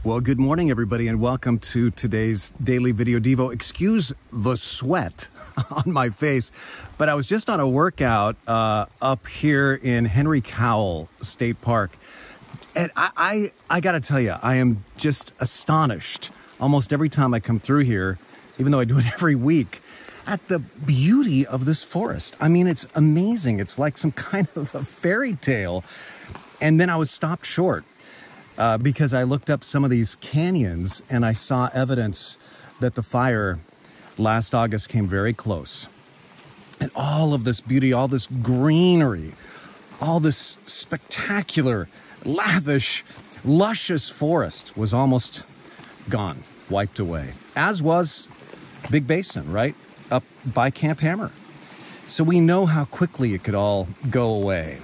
Well, good morning, everybody, and welcome to today's Daily Video Devo. Excuse the sweat on my face, but I was just on a workout up here in Henry Cowell State Park, and I got to tell you, I am just astonished almost every time I come through here, even though I do it every week, at the beauty of this forest. I mean, it's amazing. It's like some kind of a fairy tale. And then I was stopped short. Because I looked up some of these canyons and I saw evidence that the fire last August came very close. And all of this beauty, all this greenery, all this spectacular, lavish, luscious forest was almost gone, wiped away. As was Big Basin, right up by Camp Hammer. So we know how quickly it could all go away.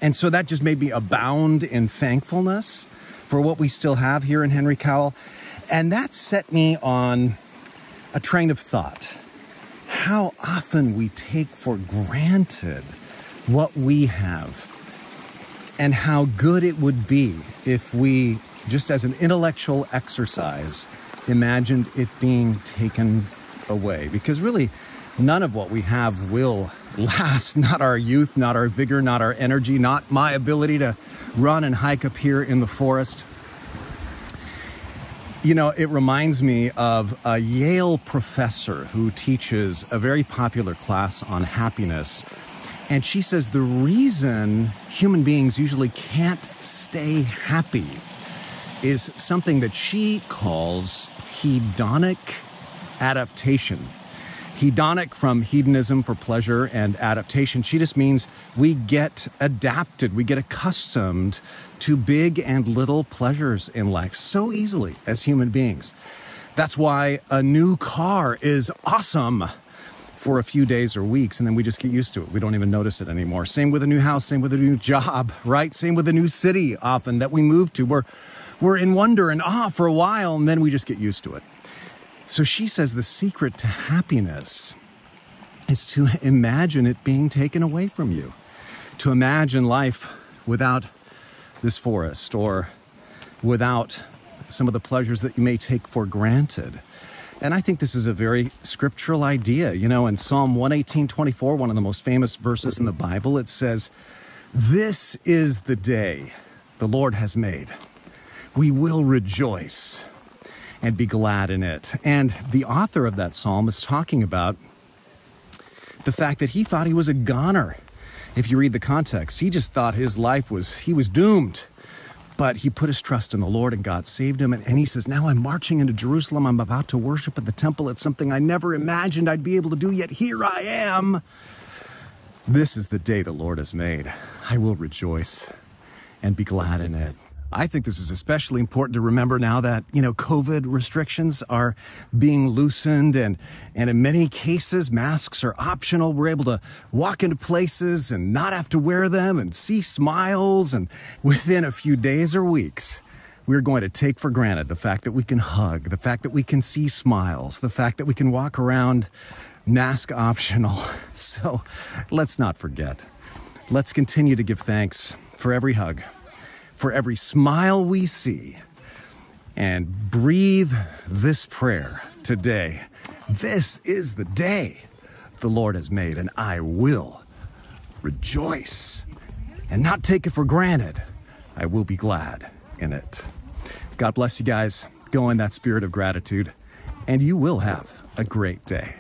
And so that just made me abound in thankfulness for what we still have here in Henry Cowell. And that set me on a train of thought. How often we take for granted what we have, and how good it would be if we, just as an intellectual exercise, imagined it being taken away. Because really, none of what we have will last. Not our youth, not our vigor, not our energy, not my ability to run and hike up here in the forest. You know, it reminds me of a Yale professor who teaches a very popular class on happiness. And she says the reason human beings usually can't stay happy is something that she calls hedonic adaptation. Hedonic from hedonism for pleasure and adaptation. She just means we get adapted, we get accustomed to big and little pleasures in life so easily as human beings. That's why a new car is awesome for a few days or weeks, and then we just get used to it. We don't even notice it anymore. Same with a new house, same with a new job, right? Same with a new city often that we move to. We're in wonder and awe for a while, and then we just get used to it. So she says the secret to happiness is to imagine it being taken away from you, to imagine life without this forest or without some of the pleasures that you may take for granted. And I think this is a very scriptural idea. You know, in Psalm 118:24, one of the most famous verses in the Bible, it says, "This is the day the Lord has made. We will rejoice and be glad in it." And the author of that psalm is talking about the fact that he thought he was a goner. If you read the context, he just thought his life he was doomed. But he put his trust in the Lord and God saved him. And he says, now I'm marching into Jerusalem. I'm about to worship at the temple. It's something I never imagined I'd be able to do, yet here I am. This is the day the Lord has made. I will rejoice and be glad in it. I think this is especially important to remember now that, you know, COVID restrictions are being loosened and in many cases, masks are optional. We're able to walk into places and not have to wear them and see smiles. And within a few days or weeks, we're going to take for granted the fact that we can hug, the fact that we can see smiles, the fact that we can walk around mask optional. So let's not forget. Let's continue to give thanks for every hug, for every smile we see, and breathe this prayer today. This is the day the Lord has made, and I will rejoice and not take it for granted. I will be glad in it. God bless you guys. Go in that spirit of gratitude, and you will have a great day.